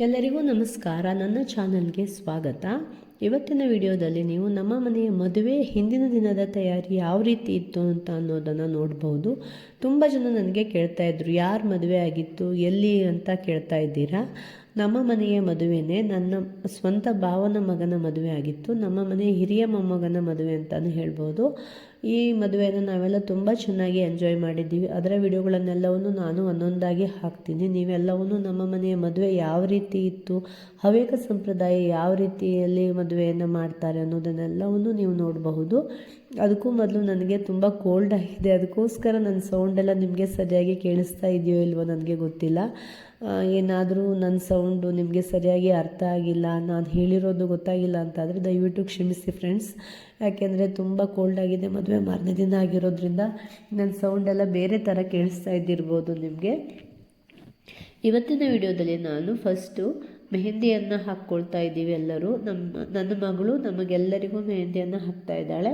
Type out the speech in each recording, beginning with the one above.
ಎಲ್ಲರಿಗೂ ನಮಸ್ಕಾರ. ನನ್ನ ಚಾನಲ್ಗೆ ಸ್ವಾಗತ. ಇವತ್ತಿನ ವಿಡಿಯೋದಲ್ಲಿ ನೀವು ನಮ್ಮ ಮನೆಯ ಮದುವೆ ಹಿಂದಿನ ದಿನದ ತಯಾರಿ ಯಾವ ರೀತಿ ಇತ್ತು ಅಂತ ಅನ್ನೋದನ್ನು ನೋಡ್ಬೋದು. ತುಂಬ ಜನ ನನಗೆ ಕೇಳ್ತಾ ಇದ್ರು, ಯಾರು ಮದುವೆ ಆಗಿತ್ತು, ಎಲ್ಲಿ ಅಂತ ಕೇಳ್ತಾ ಇದ್ದೀರಾ. ನಮ್ಮ ಮನೆಯ ಮದುವೆನೇ ನನ್ನ ಸ್ವಂತ ಭಾವನ ಮಗನ ಮದುವೆ ಆಗಿತ್ತು. ನಮ್ಮ ಮನೆಯ ಹಿರಿಯ ಮೊಮ್ಮಗನ ಮದುವೆ ಅಂತಲೂ ಹೇಳ್ಬೋದು. ಈ ಮದುವೆಯನ್ನು ನಾವೆಲ್ಲ ತುಂಬ ಚೆನ್ನಾಗಿ ಎಂಜಾಯ್ ಮಾಡಿದ್ದೀವಿ. ಅದರ ವಿಡಿಯೋಗಳನ್ನೆಲ್ಲವನ್ನು ನಾನು ಒಂದೊಂದಾಗಿ ಹಾಕ್ತೀನಿ. ನೀವೆಲ್ಲವನ್ನು ನಮ್ಮ ಮನೆಯ ಮದುವೆ ಯಾವ ರೀತಿ ಇತ್ತು, ಹವ್ಯಕ ಸಂಪ್ರದಾಯ ಯಾವ ರೀತಿಯಲ್ಲಿ ಮದುವೆಯನ್ನು ಮಾಡ್ತಾರೆ ಅನ್ನೋದನ್ನೆಲ್ಲವನ್ನು ನೀವು ನೋಡಬಹುದು. ಅದಕ್ಕೂ ಮೊದಲು ನನಗೆ ತುಂಬ ಕೋಲ್ಡ್ ಆಗಿದೆ, ಅದಕ್ಕೋಸ್ಕರ ನನ್ನ ಸೌಂಡೆಲ್ಲ ನಿಮಗೆ ಸರಿಯಾಗಿ ಕೇಳಿಸ್ತಾ ಇದೆಯೋ ಇಲ್ವೋ ನನಗೆ ಗೊತ್ತಿಲ್ಲ. ಏನಾದರೂ ನನ್ನ ಸೌಂಡು ನಿಮಗೆ ಸರಿಯಾಗಿ ಅರ್ಥ ಆಗಿಲ್ಲ, ನಾನು ಹೇಳಿರೋದು ಗೊತ್ತಾಗಿಲ್ಲ ಅಂತಾದರೆ ದಯವಿಟ್ಟು ಕ್ಷಮಿಸಿ ಫ್ರೆಂಡ್ಸ್. ಯಾಕೆಂದರೆ ತುಂಬ ಕೋಲ್ಡ್ ಆಗಿದೆ, ಮದುವೆ ಮಾರನೇ ದಿನ ಆಗಿರೋದ್ರಿಂದ ನನ್ನ ಸೌಂಡೆಲ್ಲ ಬೇರೆ ಥರ ಕೇಳಿಸ್ತಾ ಇದ್ದಿರ್ಬೋದು ನಿಮಗೆ. ಇವತ್ತಿನ ವಿಡಿಯೋದಲ್ಲಿ ನಾನು ಫಸ್ಟು ಮೆಹಂದಿಯನ್ನು ಹಾಕ್ಕೊಳ್ತಾ ಇದ್ದೀವಿ ಎಲ್ಲರೂ. ನನ್ನ ಮಗಳು ನಮಗೆಲ್ಲರಿಗೂ ಮೆಹಂದಿಯನ್ನು ಹಾಕ್ತಾ ಇದ್ದಾಳೆ.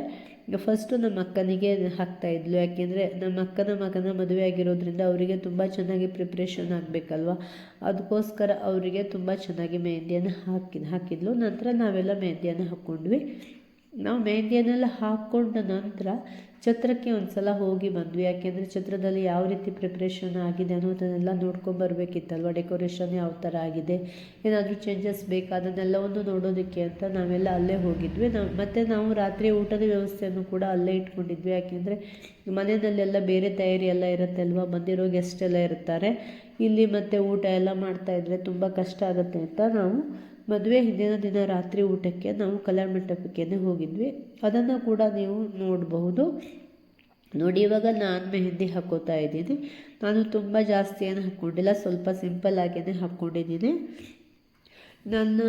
ಫಸ್ಟು ನಮ್ಮ ಅಕ್ಕನಿಗೆ ಹಾಕ್ತಾಯಿದ್ಲು, ಯಾಕೆಂದರೆ ನಮ್ಮ ಅಕ್ಕನ ಮಗನ ಮದುವೆ ಆಗಿರೋದ್ರಿಂದ ಅವರಿಗೆ ತುಂಬ ಚೆನ್ನಾಗಿ ಪ್ರಿಪ್ರೇಷನ್ ಆಗಬೇಕಲ್ವ, ಅದಕ್ಕೋಸ್ಕರ ಅವರಿಗೆ ತುಂಬ ಚೆನ್ನಾಗಿ ಮೆಹಂದಿಯನ್ನು ಹಾಕಿದ್ಲು. ನಂತರ ನಾವೆಲ್ಲ ಮೆಹಂದಿಯನ್ನು ಹಾಕ್ಕೊಂಡ್ವಿ. ನಾವು ಮೆಹಂದಿಯನ್ನೆಲ್ಲ ಹಾಕ್ಕೊಂಡ ನಂತರ ಛತ್ರಕ್ಕೆ ಒಂದು ಸಲ ಹೋಗಿ ಬಂದ್ವಿ. ಯಾಕೆಂದರೆ ಛತ್ರದಲ್ಲಿ ಯಾವ ರೀತಿ ಪ್ರಿಪ್ರೇಷನ್ ಆಗಿದೆ ಅನ್ನೋದನ್ನೆಲ್ಲ ನೋಡ್ಕೊಂಬರ್ಬೇಕಿತ್ತಲ್ವ. ಡೆಕೋರೇಷನ್ ಯಾವ ಥರ ಆಗಿದೆ, ಏನಾದರೂ ಚೇಂಜಸ್ ಬೇಕಾ, ಅದನ್ನೆಲ್ಲವನ್ನು ನೋಡೋದಕ್ಕೆ ಅಂತ ನಾವೆಲ್ಲ ಅಲ್ಲೇ ಹೋಗಿದ್ವಿ. ನಾವು ರಾತ್ರಿ ಊಟದ ವ್ಯವಸ್ಥೆಯನ್ನು ಕೂಡ ಅಲ್ಲೇ ಇಟ್ಕೊಂಡಿದ್ವಿ. ಯಾಕೆಂದರೆ ಮನೆಯಲ್ಲೆಲ್ಲ ಬೇರೆ ತಯಾರಿ ಎಲ್ಲ ಇರುತ್ತೆ ಅಲ್ವ, ಬಂದಿರೋ ಗೆಸ್ಟ್ ಎಲ್ಲ ಇರ್ತಾರೆ. ಇಲ್ಲಿ ಮತ್ತು ಊಟ ಎಲ್ಲ ಮಾಡ್ತಾಯಿದ್ರೆ ತುಂಬ ಕಷ್ಟ ಆಗುತ್ತೆ ಅಂತ ನಾವು ಮದುವೆ ಹಿಂದಿನ ದಿನ ರಾತ್ರಿ ಊಟಕ್ಕೆ ನಾವು ಕಲ್ಯಾಣ ಮಂಟಪಕ್ಕೆ ಹೋಗಿದ್ವಿ. ಅದನ್ನು ಕೂಡ ನೀವು ನೋಡಬಹುದು. ನೋಡಿ, ಇವಾಗ ನಾನು ಮೆಹಂದಿ ಹಾಕ್ಕೋತಾ ಇದ್ದೀನಿ. ನಾನು ತುಂಬ ಜಾಸ್ತಿ ಏನು ಹಾಕ್ಕೊಂಡಿಲ್ಲ, ಸ್ವಲ್ಪ ಸಿಂಪಲ್ ಆಗೇ ಹಾಕ್ಕೊಂಡಿದ್ದೀನಿ. ನನ್ನ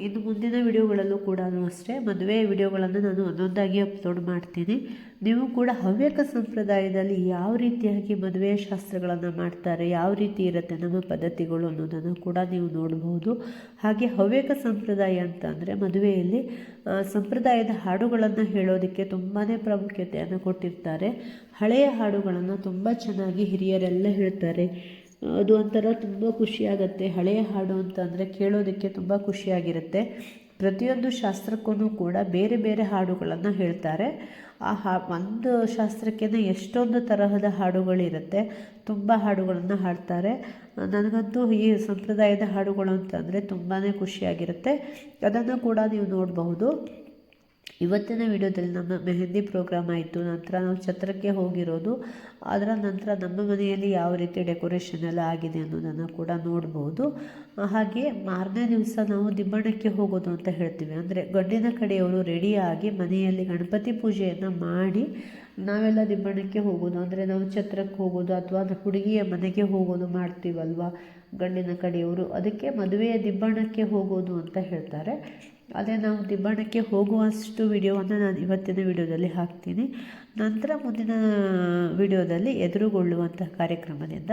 ಇನ್ನು ಮುಂದಿನ ವಿಡಿಯೋಗಳಲ್ಲೂ ಕೂಡ ಅಷ್ಟೇ ಮದುವೆ ವಿಡಿಯೋಗಳನ್ನು ನಾನು ಒಂದೊಂದಾಗಿ ಅಪ್ಲೋಡ್ ಮಾಡ್ತೀನಿ. ನೀವು ಕೂಡ ಹವ್ಯಕ ಸಂಪ್ರದಾಯದಲ್ಲಿ ಯಾವ ರೀತಿಯಾಗಿ ಮದುವೆ ಶಾಸ್ತ್ರಗಳನ್ನು ಮಾಡ್ತಾರೆ, ಯಾವ ರೀತಿ ಇರುತ್ತೆ ನಮ್ಮ ಪದ್ಧತಿಗಳು ಅನ್ನೋದನ್ನು ಕೂಡ ನೀವು ನೋಡಬಹುದು. ಹಾಗೆ ಹವ್ಯಕ ಸಂಪ್ರದಾಯ ಅಂತಂದರೆ ಮದುವೆಯಲ್ಲಿ ಸಂಪ್ರದಾಯದ ಹಾಡುಗಳನ್ನು ಹೇಳೋದಕ್ಕೆ ತುಂಬಾ ಪ್ರಾಮುಖ್ಯತೆಯನ್ನು ಕೊಟ್ಟಿರ್ತಾರೆ. ಹಳೆಯ ಹಾಡುಗಳನ್ನು ತುಂಬ ಚೆನ್ನಾಗಿ ಹಿರಿಯರೆಲ್ಲ ಹೇಳ್ತಾರೆ. ಅದು ಒಂಥರ ತುಂಬ ಖುಷಿಯಾಗತ್ತೆ. ಹಳೆಯ ಹಾಡು ಅಂತಂದರೆ ಕೇಳೋದಕ್ಕೆ ತುಂಬ ಖುಷಿಯಾಗಿರುತ್ತೆ. ಪ್ರತಿಯೊಂದು ಶಾಸ್ತ್ರಕ್ಕೂ ಕೂಡ ಬೇರೆ ಬೇರೆ ಹಾಡುಗಳನ್ನು ಹೇಳ್ತಾರೆ. ಒಂದು ಶಾಸ್ತ್ರಕ್ಕೆ ಎಷ್ಟೊಂದು ತರಹದ ಹಾಡುಗಳಿರುತ್ತೆ, ತುಂಬ ಹಾಡುಗಳನ್ನು ಹಾಡ್ತಾರೆ. ನನಗಂತೂ ಈ ಸಂಪ್ರದಾಯದ ಹಾಡುಗಳು ಅಂತಂದರೆ ತುಂಬಾ ಖುಷಿಯಾಗಿರುತ್ತೆ. ಅದನ್ನು ಕೂಡ ನೀವು ನೋಡಬಹುದು. ಇವತ್ತಿನ ವಿಡಿಯೋದಲ್ಲಿ ನಮ್ಮ ಮೆಹಂದಿ ಪ್ರೋಗ್ರಾಮ್ ಆಯಿತು. ನಂತರ ನಾವು ಛತ್ರಕ್ಕೆ ಹೋಗಿರೋದು, ಅದರ ನಂತರ ನಮ್ಮ ಮನೆಯಲ್ಲಿ ಯಾವ ರೀತಿ ಡೆಕೋರೇಷನ್ ಎಲ್ಲ ಆಗಿದೆ ಅನ್ನೋದನ್ನು ಕೂಡ ನೋಡ್ಬೋದು. ಹಾಗೆ ಮಾರನೇ ದಿವಸ ನಾವು ದಿಬ್ಬಣಕ್ಕೆ ಹೋಗೋದು ಅಂತ ಹೇಳ್ತೀವಿ. ಅಂದರೆ ಗಂಡಿನ ಕಡೆಯವರು ರೆಡಿಯಾಗಿ ಮನೆಯಲ್ಲಿ ಗಣಪತಿ ಪೂಜೆಯನ್ನು ಮಾಡಿ ನಾವೆಲ್ಲ ದಿಬ್ಬಣಕ್ಕೆ ಹೋಗೋದು, ಅಂದರೆ ನಾವು ಛತ್ರಕ್ಕೆ ಹೋಗೋದು ಅಥವಾ ಹುಡುಗಿಯ ಮನೆಗೆ ಹೋಗೋದು ಮಾಡ್ತೀವಲ್ವ ಗಂಡಿನ ಕಡೆಯವರು, ಅದಕ್ಕೆ ಮದುವೆಯ ದಿಬ್ಬಣಕ್ಕೆ ಹೋಗೋದು ಅಂತ ಹೇಳ್ತಾರೆ. ಅದೇ ನಾವು ದಿಬ್ಬಣಕ್ಕೆ ಹೋಗುವಷ್ಟು ವಿಡಿಯೋವನ್ನು ನಾನು ಇವತ್ತಿನ ವಿಡಿಯೋದಲ್ಲಿ ಹಾಕ್ತೀನಿ. ನಂತರ ಮುಂದಿನ ವಿಡಿಯೋದಲ್ಲಿ ಎದುರುಗೊಳ್ಳುವಂಥ ಕಾರ್ಯಕ್ರಮದಿಂದ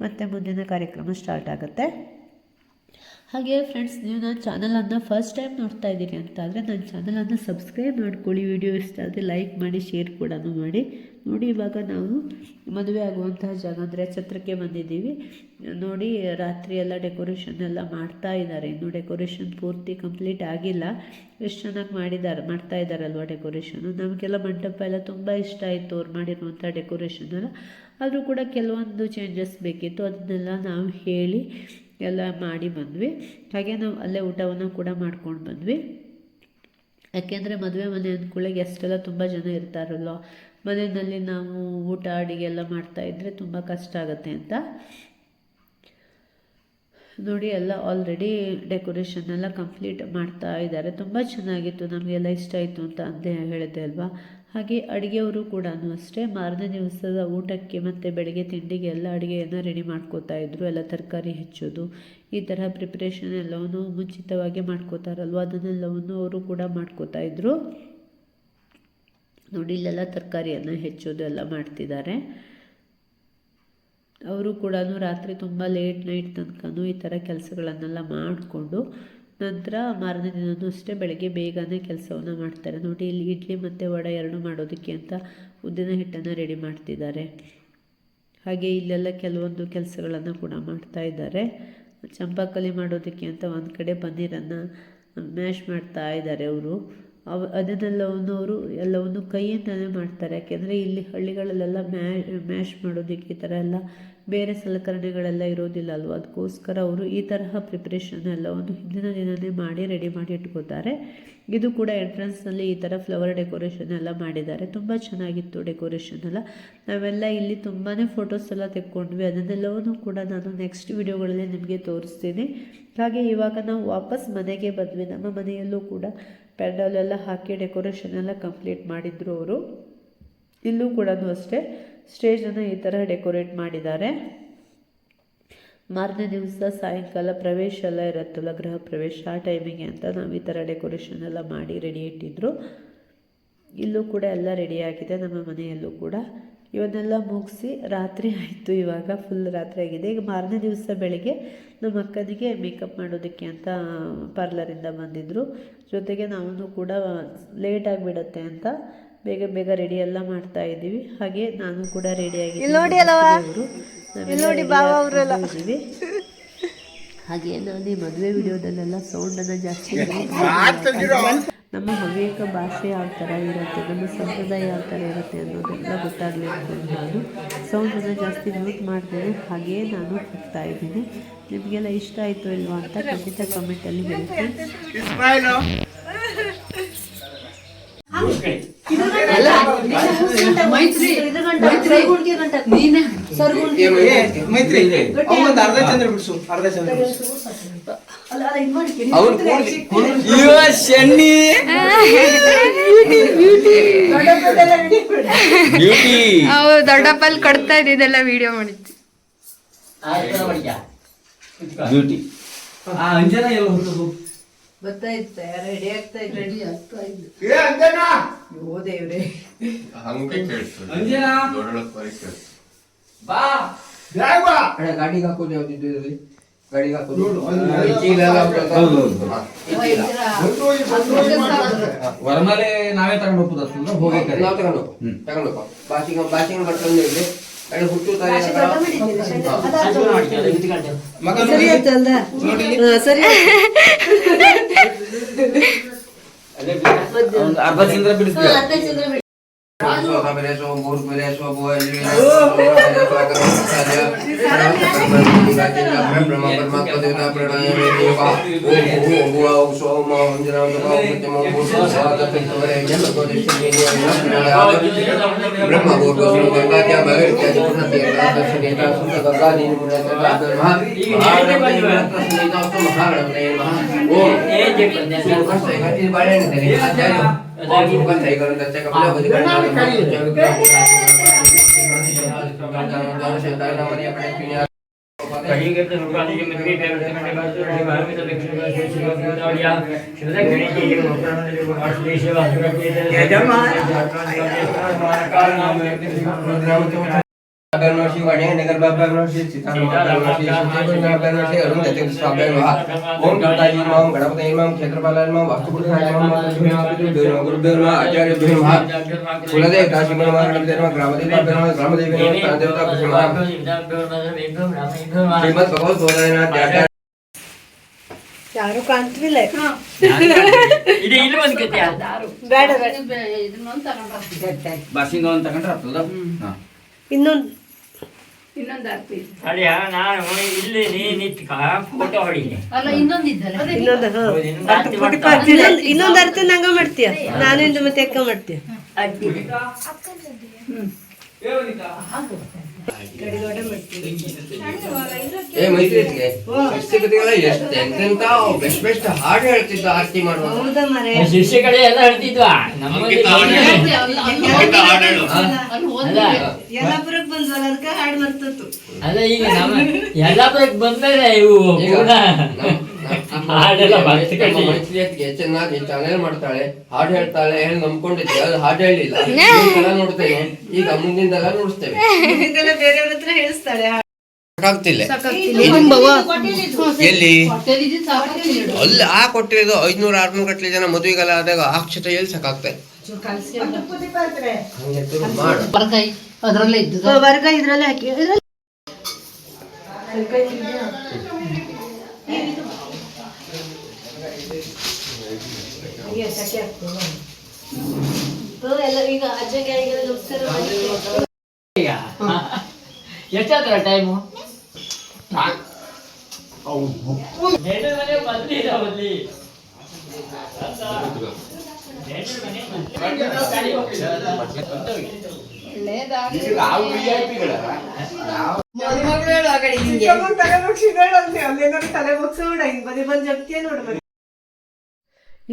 ಮತ್ತೆ ಮುಂದಿನ ಕಾರ್ಯಕ್ರಮ ಸ್ಟಾರ್ಟ್ ಆಗುತ್ತೆ. ಹಾಗೆ ಫ್ರೆಂಡ್ಸ್, ನೀವು ನನ್ನ ಚಾನಲನ್ನು ಫಸ್ಟ್ ಟೈಮ್ ನೋಡ್ತಾ ಇದ್ದೀರಿ ಅಂತಾದರೆ ನನ್ನ ಚಾನಲನ್ನು ಸಬ್ಸ್ಕ್ರೈಬ್ ಮಾಡ್ಕೊಳ್ಳಿ. ವಿಡಿಯೋ ಇಷ್ಟ ಆದರೆ ಲೈಕ್ ಮಾಡಿ, ಶೇರ್ ಕೂಡ ಮಾಡಿ. ನೋಡಿ, ಇವಾಗ ನಾವು ಮದುವೆ ಆಗುವಂತಹ ಜಾಗ ಅಂದರೆ ಛತ್ರಕ್ಕೆ ಬಂದಿದ್ದೀವಿ. ನೋಡಿ, ರಾತ್ರಿ ಎಲ್ಲ ಡೆಕೋರೇಷನ್ ಎಲ್ಲ ಮಾಡ್ತಾ ಇದ್ದಾರೆ. ಇನ್ನು ಡೆಕೋರೇಷನ್ ಪೂರ್ತಿ ಕಂಪ್ಲೀಟ್ ಆಗಿಲ್ಲ. ಎಷ್ಟು ಚೆನ್ನಾಗಿ ಮಾಡ್ತಾ ಇದ್ದಾರಲ್ವ ಡೆಕೋರೇಷನು. ನಮಗೆಲ್ಲ ಮಂಟಪ ಎಲ್ಲ ತುಂಬ ಇಷ್ಟ ಆಯಿತು ಅವ್ರು ಮಾಡಿರುವಂಥ ಡೆಕೋರೇಷನ್ ಎಲ್ಲ. ಆದರೂ ಕೂಡ ಕೆಲವೊಂದು ಚೇಂಜಸ್ ಬೇಕಿತ್ತು, ಅದನ್ನೆಲ್ಲ ನಾವು ಹೇಳಿ ಎಲ್ಲ ಮಾಡಿ ಬಂದ್ವಿ. ಹಾಗೆ ನಾವು ಅಲ್ಲೇ ಊಟವನ್ನು ಕೂಡ ಮಾಡ್ಕೊಂಡು ಬಂದ್ವಿ. ಯಾಕೆಂದರೆ ಮದುವೆ ಮನೆ ಅಂದ್ಕೊಳ್ಳೆ ಗೆಸ್ಟೆಲ್ಲ ತುಂಬ ಜನ ಇರ್ತಾರಲ್ವ, ಮನೆಯಲ್ಲಿ ನಾವು ಊಟ ಅಡುಗೆ ಎಲ್ಲ ಮಾಡ್ತಾಯಿದ್ರೆ ತುಂಬ ಕಷ್ಟ ಆಗುತ್ತೆ ಅಂತ. ನೋಡಿ, ಎಲ್ಲ ಆಲ್ರೆಡಿ ಡೆಕೋರೇಷನ್ ಎಲ್ಲ ಕಂಪ್ಲೀಟ್ ಮಾಡ್ತಾ ಇದ್ದಾರೆ. ತುಂಬ ಚೆನ್ನಾಗಿತ್ತು, ನಮಗೆಲ್ಲ ಇಷ್ಟ ಆಯಿತು ಅಂತ ಅಂದೇ ಹೇಳಿದೆ ಅಲ್ವಾ. ಹಾಗೆ ಅಡುಗೆಯವರು ಕೂಡ ಅಷ್ಟೇ ಮಾರನೇ ದಿವಸದ ಊಟಕ್ಕೆ ಮತ್ತು ಬೆಳಗ್ಗೆ ತಿಂಡಿಗೆ ಎಲ್ಲ ಅಡುಗೆಯನ್ನು ರೆಡಿ ಮಾಡ್ಕೋತಾ ಇದ್ರು. ಎಲ್ಲ ತರಕಾರಿ ಹೆಚ್ಚೋದು, ಈ ಥರ ಪ್ರಿಪ್ರೇಷನ್ ಎಲ್ಲವನ್ನು ಮುಂಚಿತವಾಗಿ ಮಾಡ್ಕೋತಾರಲ್ವ, ಅದನ್ನೆಲ್ಲವನ್ನು ಅವರು ಕೂಡ ಮಾಡ್ಕೋತಾ ಇದ್ರು. ನೋಡಿ, ಇಲ್ಲೆಲ್ಲ ತರಕಾರಿಯನ್ನು ಹೆಚ್ಚೋದು ಎಲ್ಲ ಮಾಡ್ತಿದ್ದಾರೆ. ಅವರು ಕೂಡ ರಾತ್ರಿ ತುಂಬ ಲೇಟ್ ನೈಟ್ ತನಕನೂ ಈ ಥರ ಕೆಲಸಗಳನ್ನೆಲ್ಲ ಮಾಡಿಕೊಂಡು ನಂತರ ಮಾರನೇ ದಿನವೂ ಅಷ್ಟೇ ಬೆಳಗ್ಗೆ ಬೇಗನೆ ಕೆಲಸವನ್ನು ಮಾಡ್ತಾರೆ. ನೋಡಿ, ಇಲ್ಲಿ ಇಡ್ಲಿ ಮತ್ತು ವಡೆ ಎರಡು ಮಾಡೋದಕ್ಕೆ ಅಂತ ಉದ್ದಿನ ಹಿಟ್ಟನ್ನು ರೆಡಿ ಮಾಡ್ತಿದ್ದಾರೆ. ಹಾಗೆ ಇಲ್ಲೆಲ್ಲ ಕೆಲವೊಂದು ಕೆಲಸಗಳನ್ನು ಕೂಡ ಮಾಡ್ತಾ ಇದ್ದಾರೆ. ಚಂಪಾಕಲಿ ಮಾಡೋದಕ್ಕೆ ಅಂತ ಒಂದು ಕಡೆ ಪನ್ನೀರನ್ನು ಮ್ಯಾಶ್ ಮಾಡ್ತಾ ಇದ್ದಾರೆ ಅವರು. ಅದನ್ನೆಲ್ಲವನ್ನು ಅವರು ಎಲ್ಲವನ್ನು ಕೈಯಿಂದಲೇ ಮಾಡ್ತಾರೆ. ಯಾಕೆಂದರೆ ಇಲ್ಲಿ ಹಳ್ಳಿಗಳಲ್ಲೆಲ್ಲ ಮ್ಯಾಶ್ ಮಾಡೋದಕ್ಕೆ ಈ ಥರ ಎಲ್ಲ ಬೇರೆ ಸಲಕರಣೆಗಳೆಲ್ಲ ಇರೋದಿಲ್ಲ ಅಲ್ವ, ಅದಕ್ಕೋಸ್ಕರ ಅವರು ಈ ತರಹ ಪ್ರಿಪ್ರೇಷನ್ ಎಲ್ಲವನ್ನು ಹಿಂದಿನ ದಿನವೇ ಮಾಡಿ ರೆಡಿ ಮಾಡಿ ಇಟ್ಕೋತಾರೆ. ಇದು ಕೂಡ ಎಂಟ್ರೆನ್ಸ್ನಲ್ಲಿ ಈ ಥರ ಫ್ಲವರ್ ಡೆಕೋರೇಷನ್ ಎಲ್ಲ ಮಾಡಿದ್ದಾರೆ. ತುಂಬ ಚೆನ್ನಾಗಿತ್ತು ಡೆಕೋರೇಷನ್ ಎಲ್ಲ. ನಾವೆಲ್ಲ ಇಲ್ಲಿ ತುಂಬಾ ಫೋಟೋಸ್ ಎಲ್ಲ ತೆಕ್ಕೊಂಡ್ವಿ. ಅದನ್ನೆಲ್ಲವೂ ಕೂಡ ನಾನು ನೆಕ್ಸ್ಟ್ ವಿಡಿಯೋಗಳಲ್ಲಿ ನಿಮಗೆ ತೋರಿಸ್ತೀನಿ. ಹಾಗೆ ಇವಾಗ ನಾವು ವಾಪಸ್ ಮನೆಗೆ ಬಂದ್ವಿ. ನಮ್ಮ ಮನೆಯಲ್ಲೂ ಕೂಡ ಪ್ಯಾಂಡಲೆಲ್ಲ ಹಾಕಿ ಡೆಕೋರೇಷನ್ ಎಲ್ಲ ಕಂಪ್ಲೀಟ್ ಮಾಡಿದ್ರು ಅವರು. ಇಲ್ಲೂ ಕೂಡ ಅಷ್ಟೇ ಸ್ಟೇಜನ್ನು ಈ ಥರ ಡೆಕೋರೇಟ್ ಮಾಡಿದ್ದಾರೆ. ಮಾರನೇ ದಿವಸ ಸಾಯಂಕಾಲ ಪ್ರವೇಶ ಎಲ್ಲ ಇರುತ್ತಲ್ಲ, ಗೃಹ ಪ್ರವೇಶ, ಆ ಟೈಮಿಗೆ ಅಂತ ನಾವು ಈ ಥರ ಡೆಕೋರೇಷನ್ ಎಲ್ಲ ಮಾಡಿ ರೆಡಿ ಇಟ್ಟಿದ್ರು. ಇಲ್ಲೂ ಕೂಡ ಎಲ್ಲ ರೆಡಿಯಾಗಿದೆ ನಮ್ಮ ಮನೆಯಲ್ಲೂ ಕೂಡ. ಇವನ್ನೆಲ್ಲ ಮುಗಿಸಿ ರಾತ್ರಿ ಆಯಿತು. ಇವಾಗ ಫುಲ್ ರಾತ್ರಿ ಆಗಿದೆ. ಈಗ ಮಾರನೇ ದಿವಸ ಬೆಳಗ್ಗೆ ನಮ್ಮ ಅಕ್ಕನಿಗೆ ಮೇಕಪ್ ಮಾಡೋದಕ್ಕೆ ಅಂತ ಪಾರ್ಲರಿಂದ ಬಂದಿದ್ದರು. ಜೊತೆಗೆ ನಾವು ಕೂಡ ಲೇಟ್ ಆಗಿಬಿಡತ್ತೆ ಅಂತ ಬೇಗ ಬೇಗ ರೆಡಿ ಎಲ್ಲ ಮಾಡ್ತಾ ಇದ್ದೀವಿ. ಹಾಗೆ ನಾನು ಕೂಡ ರೆಡಿಯಾಗಿದ್ದೀವಿ. ಹಾಗೆ ನಾನು ಈ ಮದುವೆ ವಿಡಿಯೋದಲ್ಲೆಲ್ಲ ಸೌಂಡನ್ನು ಜಾಸ್ತಿ ನಮ್ಮ ಹವ್ಯಕ ಭಾಷೆ ಯಾವ ಥರ ಇರುತ್ತೆ, ನಮ್ಮ ಸಂಪ್ರದಾಯ ಯಾವ ಥರ ಇರುತ್ತೆ ಅನ್ನೋದೆಲ್ಲ ಗೊತ್ತಾಗಲಿ ಅಂದ್ಕೊಂಡು ನಾನು ಸೌಂಡನ್ನು ಜಾಸ್ತಿ ಮ್ಯೂಟ್ ಮಾಡ್ತೇನೆ. ಹಾಗೆಯೇ ನಾನು ಹೋಗ್ತಾ ಇದ್ದೀನಿ. ನಿಮಗೆಲ್ಲ ಇಷ್ಟ ಆಯಿತು ಇಲ್ವಾ ಅಂತ ಖಂಡಿತ ಕಮೆಂಟಲ್ಲಿ ಹೇಳ್ತೀನಿ. ದೊಡ್ಡಪ್ಪಲ್ಲಿ ಕೊಡ್ತಾ ಇದ್ದಿದ್ದೆಲ್ಲ ವಿಡಿಯೋ ಮಾಡಿದ್ವಿ. ಗೊತ್ತಾಯ್ತು, ರೆಡಿ ಆಗ್ತಾ ಇದ್ದು ದೇವ್ರೆ. ಗಾಡಿಗೆ ಹಾಕೋದು ಯಾವ್ದಿದ್ದು ಇದರಲ್ಲಿ? ಗಾಡಿಗೆ ಹಾಕೋದು ವರಮಾಲೆ ನಾವೇ ತಗೊಂಡು ಹೋಗ್ಬೋದು. ಹೋಗಿ ನಾವು ತಗೊಂಡು ಬಾಚಿಂಗ್ ಬರ್ತಂದ್ರೆ ಹುಟ್ಟುತ್ತಾರೆ ಅರ್ಧ ಚಂದ್ರ ಬಿಡಿಸ್ತೀವಿ. नगर बाबा गणपति क्षेत्रपाल आचार्य कुलदेव ग्रामदेव श्रीमद भगवत बोधना ಯಾರು ಕಾಣ್ತಿಲ್ಲ. ಇನ್ನೊಂದು ಇನ್ನೊಂದು ಅರ್ಥ ನಂಗ ಮಾಡ್ತೀಯ, ನಾನಿಂದ ಮತ್ತೆ ಅಕ್ಕ ಮಾಡ್ತೀಯ. ಎಂತೆಂತ ಬೆಸ್ಟ್ ಬೆಸ್ಟ್ ಹಾಡು ಹೇಳ್ತಿದ್ದ ಆರತಿ ಮಾಡುವ ಶಿಷ್ಯ ಕಡೆ ಎಲ್ಲ ಹೇಳ್ತಿದ್ವಾ. ಯಲ್ಲಾಪುರಕ್ಕೆ ಬಂದ್ವಲ್ಲ ಅದಕ್ಕೆ ಹಾಡು ಬರ್ತತ್ತು. ಅಲ್ಲ ಈಗ ನಮ್ಮ ಯಲ್ಲಾಪುರಕ್ಕೆ ಬಂದ್ರೆ ಇವು ಹಾಡೆಲ್ಲ ಚೆನ್ನಾಗಿ ಚಾನೆಲ್ ಮಾಡ್ತಾಳೆ, ಹಾಡು ಹೇಳ್ತಾಳೆ ಹೇಳಿ ನಂಬ್ಕೊಂಡಿದ್ದೆ. ಅದು ಹಾಡು ಹೇಳಿಲ್ಲ, ನೋಡ್ತೇನೆ. ಈಗ ಮುಂದಿಂದೆಲ್ಲ ನೋಡಿಸ್ತೇವೆ, ಬೇರೆಯವ್ರ ಹತ್ರ ಹೇಳಿಸ್ತಾಳೆ. ಸಾಕಾಗ್ತಿಲ್ಲ ಎಲ್ಲಿ ಅಲ್ಲಿ ಆ ಕೊಟ್ಟಿರೋದು 500-600 ಗಟ್ಟಲೆ ಜನ ಮದುವೆಗೆಲ್ಲ ಆದಾಗ ಆ ಕ್ಷೇತ್ರ ಎಲ್ಲಿ ಸಾಕಾಗ್ತದೆ. ವರ್ಗ ಇದ್ರಲ್ಲೇ ಹಾಕಿ ಎಲ್ಲ ಈಗ ಅಜ್ಜಗೆ ನಮಸ್ಕಾರ ಈಗ ಎಷ್ಟಾದ್ರ ಟೈಮು ನೆಂಟರ ಮನೆ ಬಂದಿಲ್ಲ ಅಲ್ಲಿ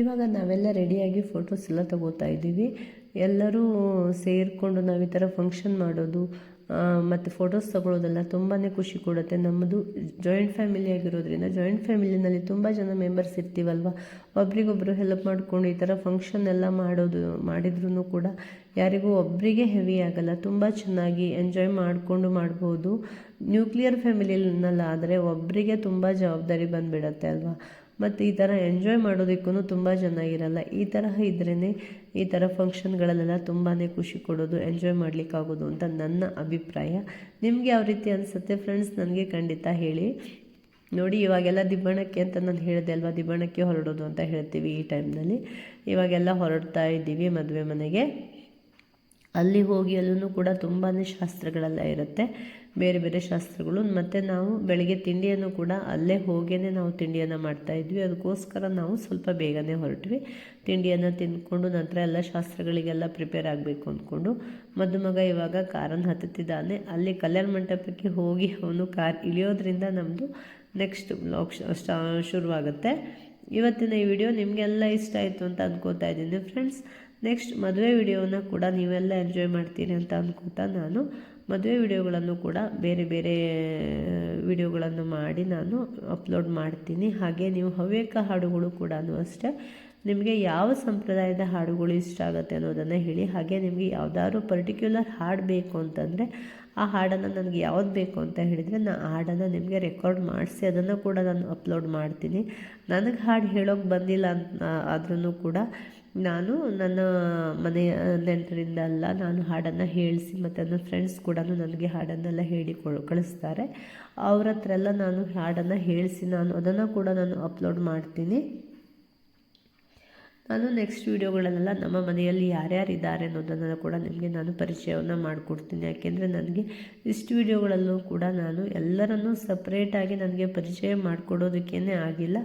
ಇವಾಗ ನಾವೆಲ್ಲ ರೆಡಿಯಾಗಿ ಫೋಟೋಸ್ ಎಲ್ಲ ತಗೋತಾ ಇದ್ದೀವಿ. ಎಲ್ಲರೂ ಸೇರಿಕೊಂಡು ನಾವು ಈ ಥರ ಫಂಕ್ಷನ್ ಮಾಡೋದು ಮತ್ತು ಫೋಟೋಸ್ ತಗೊಳ್ಳೋದೆಲ್ಲ ತುಂಬಾ ಖುಷಿ ಕೊಡುತ್ತೆ. ನಮ್ಮದು ಜಾಯಿಂಟ್ ಫ್ಯಾಮಿಲಿ ಆಗಿರೋದ್ರಿಂದ ಜಾಯಿಂಟ್ ಫ್ಯಾಮಿಲಿನಲ್ಲಿ ತುಂಬ ಜನ ಮೆಂಬರ್ಸ್ ಇರ್ತೀವಲ್ವ, ಒಬ್ರಿಗೊಬ್ಬರು ಹೆಲ್ಪ್ ಮಾಡಿಕೊಂಡು ಈ ಥರ ಫಂಕ್ಷನ್ ಎಲ್ಲ ಮಾಡಿದ್ರೂ ಕೂಡ ಯಾರಿಗೂ ಒಬ್ಬರಿಗೆ ಹೆವಿ ಆಗಲ್ಲ, ತುಂಬ ಚೆನ್ನಾಗಿ ಎಂಜಾಯ್ ಮಾಡಿಕೊಂಡು ಮಾಡ್ಬೋದು. ನ್ಯೂಕ್ಲಿಯರ್ ಫ್ಯಾಮಿಲಿನಲ್ಲಾದರೆ ಒಬ್ಬರಿಗೆ ತುಂಬ ಜವಾಬ್ದಾರಿ ಬಂದುಬಿಡತ್ತೆ ಅಲ್ವಾ, ಮತ್ತು ಈ ಥರ ಎಂಜಾಯ್ ಮಾಡೋದಕ್ಕೂ ತುಂಬ ಚೆನ್ನಾಗಿರಲ್ಲ. ಈ ತರಹ ಇದ್ರೇ ಈ ಥರ ಫಂಕ್ಷನ್ಗಳಲ್ಲೆಲ್ಲ ತುಂಬಾ ಖುಷಿ ಕೊಡೋದು, ಎಂಜಾಯ್ ಮಾಡಲಿಕ್ಕಾಗೋದು ಅಂತ ನನ್ನ ಅಭಿಪ್ರಾಯ. ನಿಮಗೆ ಯಾವ ರೀತಿ ಅನಿಸುತ್ತೆ ಫ್ರೆಂಡ್ಸ್, ನನಗೆ ಖಂಡಿತ ಹೇಳಿ. ನೋಡಿ ಇವಾಗೆಲ್ಲ ದಿಬ್ಬಣಕ್ಕೆ ಅಂತ ನಾನು ಹೇಳಿದೆ ಅಲ್ವಾ, ದಿಬ್ಬಣಕ್ಕೆ ಹೊರಡೋದು ಅಂತ ಹೇಳ್ತೀವಿ ಈ ಟೈಮ್ನಲ್ಲಿ. ಇವಾಗೆಲ್ಲ ಹೊರಡ್ತಾ ಇದ್ದೀವಿ ಮದುವೆ ಮನೆಗೆ. ಅಲ್ಲಿ ಹೋಗಿ ಅಲ್ಲೂ ಕೂಡ ತುಂಬಾ ಶಾಸ್ತ್ರಗಳೆಲ್ಲ ಇರುತ್ತೆ, ಬೇರೆ ಬೇರೆ ಶಾಸ್ತ್ರಗಳು. ಮತ್ತು ನಾವು ಬೆಳಗ್ಗೆ ತಿಂಡಿಯನ್ನು ಕೂಡ ಅಲ್ಲೇ ಹೋಗೇ ನಾವು ತಿಂಡಿಯನ್ನು ಮಾಡ್ತಾಯಿದ್ವಿ. ಅದಕ್ಕೋಸ್ಕರ ನಾವು ಸ್ವಲ್ಪ ಬೇಗನೆ ಹೊರಟ್ವಿ. ತಿಂಡಿಯನ್ನು ತಿಂದ್ಕೊಂಡು ನಂತರ ಎಲ್ಲ ಶಾಸ್ತ್ರಗಳಿಗೆಲ್ಲ ಪ್ರಿಪೇರ್ ಆಗಬೇಕು ಅಂದ್ಕೊಂಡು ಮದುಮಗ ಇವಾಗ ಕಾರನ್ನು ಹತ್ತುತ್ತಿದ್ದಾನೆ. ಅಲ್ಲಿ ಕಲ್ಯಾಣ ಮಂಟಪಕ್ಕೆ ಹೋಗಿ ಅವನು ಕಾರ್ ಇಳಿಯೋದ್ರಿಂದ ನಮ್ಮದು ನೆಕ್ಸ್ಟ್ ಬ್ಲಾಗ್ ಶುರುವಾಗುತ್ತೆ. ಇವತ್ತಿನ ಈ ವಿಡಿಯೋ ನಿಮಗೆಲ್ಲ ಇಷ್ಟ ಆಯಿತು ಅಂತ ಅಂದ್ಕೋತಾ ಇದ್ದೀನಿ ಫ್ರೆಂಡ್ಸ್. ನೆಕ್ಸ್ಟ್ ಮದುವೆ ವಿಡಿಯೋನ ಕೂಡ ನೀವೆಲ್ಲ ಎಂಜಾಯ್ ಮಾಡ್ತೀರಿ ಅಂತ ಅಂದ್ಕೋತಾ ನಾನು ಮದುವೆ ವಿಡಿಯೋಗಳನ್ನು ಕೂಡ ಬೇರೆ ಬೇರೆ ವಿಡಿಯೋಗಳನ್ನು ಮಾಡಿ ನಾನು ಅಪ್ಲೋಡ್ ಮಾಡ್ತೀನಿ. ಹಾಗೆ ನೀವು ಹವ್ಯಕ ಹಾಡುಗಳು ಕೂಡ ಅಷ್ಟೇ, ನಿಮಗೆ ಯಾವ ಸಂಪ್ರದಾಯದ ಹಾಡುಗಳು ಇಷ್ಟ ಆಗುತ್ತೆ ಅನ್ನೋದನ್ನು ಹೇಳಿ. ಹಾಗೆ ನಿಮಗೆ ಯಾವುದಾದ್ರು ಪರ್ಟಿಕ್ಯುಲರ್ ಹಾಡು ಬೇಕು ಅಂತಂದರೆ ಆ ಹಾಡನ್ನು ನನಗೆ ಯಾವ್ದು ಬೇಕು ಅಂತ ಹೇಳಿದರೆ ನಾನು ಆ ಹಾಡನ್ನು ನಿಮಗೆ ರೆಕಾರ್ಡ್ ಮಾಡಿಸಿ ಅದನ್ನು ಕೂಡ ನಾನು ಅಪ್ಲೋಡ್ ಮಾಡ್ತೀನಿ. ನನಗೆ ಹಾಡು ಹೇಳೋಕ್ಕೆ ಬಂದಿಲ್ಲ ಅಂತ ಆದ್ರೂ ಕೂಡ ನಾನು ನನ್ನ ಮನೆಯ ನೆಂಟರಿಂದ ಎಲ್ಲ ನಾನು ಹಾಡನ್ನು ಹೇಳಿಸಿ, ಮತ್ತು ನನ್ನ ಫ್ರೆಂಡ್ಸ್ ಕೂಡ ನನಗೆ ಹಾಡನ್ನೆಲ್ಲ ಹೇಳಿ ಕಳಿಸ್ತಾರೆ. ಅವ್ರ ಹತ್ರ ಎಲ್ಲ ನಾನು ಹಾಡನ್ನು ಹೇಳಿಸಿ ನಾನು ಅದನ್ನು ಕೂಡ ನಾನು ಅಪ್ಲೋಡ್ ಮಾಡ್ತೀನಿ. ನಾನು ನೆಕ್ಸ್ಟ್ ವೀಡಿಯೋಗಳಲ್ಲೆಲ್ಲ ನಮ್ಮ ಮನೆಯಲ್ಲಿ ಯಾರ್ಯಾರಿದ್ದಾರೆ ಅನ್ನೋದನ್ನು ಕೂಡ ನಿಮಗೆ ನಾನು ಪರಿಚಯವನ್ನು ಮಾಡಿಕೊಡ್ತೀನಿ. ಯಾಕೆಂದರೆ ನನಗೆ ಇಷ್ಟು ವೀಡಿಯೋಗಳಲ್ಲೂ ಕೂಡ ನಾನು ಎಲ್ಲರನ್ನೂ ಸಪ್ರೇಟಾಗಿ ನನಗೆ ಪರಿಚಯ ಮಾಡಿಕೊಡೋದಕ್ಕೇ ಆಗಿಲ್ಲ.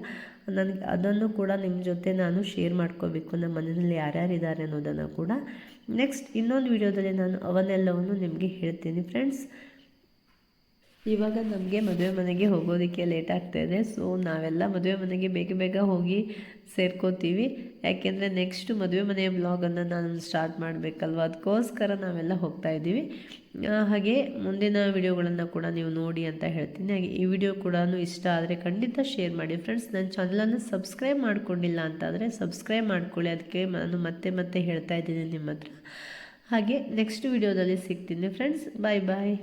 ನನಗೆ ಅದನ್ನು ಕೂಡ ನಿಮ್ಮ ಜೊತೆ ನಾನು ಶೇರ್ ಮಾಡ್ಕೋಬೇಕು, ನಮ್ಮ ಮನೆಯಲ್ಲಿ ಯಾರ್ಯಾರಿದ್ದಾರೆ ಅನ್ನೋದನ್ನು ಕೂಡ. ನೆಕ್ಸ್ಟ್ ಇನ್ನೊಂದು ವೀಡಿಯೋದಲ್ಲಿ ನಾನು ಅವನ್ನೆಲ್ಲವನ್ನು ನಿಮಗೆ ಹೇಳ್ತೀನಿ ಫ್ರೆಂಡ್ಸ್. ಇವಾಗ ನಮಗೆ ಮದುವೆ ಮನೆಗೆ ಹೋಗೋದಕ್ಕೆ ಲೇಟ್ ಆಗ್ತಾಯಿದೆ. ಸೊ ನಾವೆಲ್ಲ ಮದುವೆ ಮನೆಗೆ ಬೇಗ ಬೇಗ ಹೋಗಿ ಸೇರ್ಕೋತೀವಿ. ಯಾಕೆಂದರೆ ನೆಕ್ಸ್ಟ್ ಮದುವೆ ಮನೆಯ ಬ್ಲಾಗನ್ನು ನಾನು ಸ್ಟಾರ್ಟ್ ಮಾಡಬೇಕಲ್ವ, ಅದಕ್ಕೋಸ್ಕರ ನಾವೆಲ್ಲ ಹೋಗ್ತಾ ಇದ್ದೀವಿ. ಹಾಗೆ ಮುಂದಿನ ವಿಡಿಯೋಗಳನ್ನು ಕೂಡ ನೀವು ನೋಡಿ ಅಂತ ಹೇಳ್ತೀನಿ. ಹಾಗೆ ಈ ವಿಡಿಯೋ ಕೂಡ ಇಷ್ಟ ಆದರೆ ಖಂಡಿತ ಶೇರ್ ಮಾಡಿ ಫ್ರೆಂಡ್ಸ್. ನನ್ನ ಚಾನಲನ್ನು ಸಬ್ಸ್ಕ್ರೈಬ್ ಮಾಡ್ಕೊಂಡಿಲ್ಲ ಅಂತಾದರೆ ಸಬ್ಸ್ಕ್ರೈಬ್ ಮಾಡ್ಕೊಳ್ಳಿ, ಅದಕ್ಕೆ ನಾನು ಮತ್ತೆ ಹೇಳ್ತಾ ಇದ್ದೀನಿ ನಿಮ್ಮ ಹತ್ರ. ಹಾಗೆ ನೆಕ್ಸ್ಟ್ ವಿಡಿಯೋದಲ್ಲಿ ಸಿಗ್ತೀನಿ ಫ್ರೆಂಡ್ಸ್. ಬಾಯ್ ಬಾಯ್.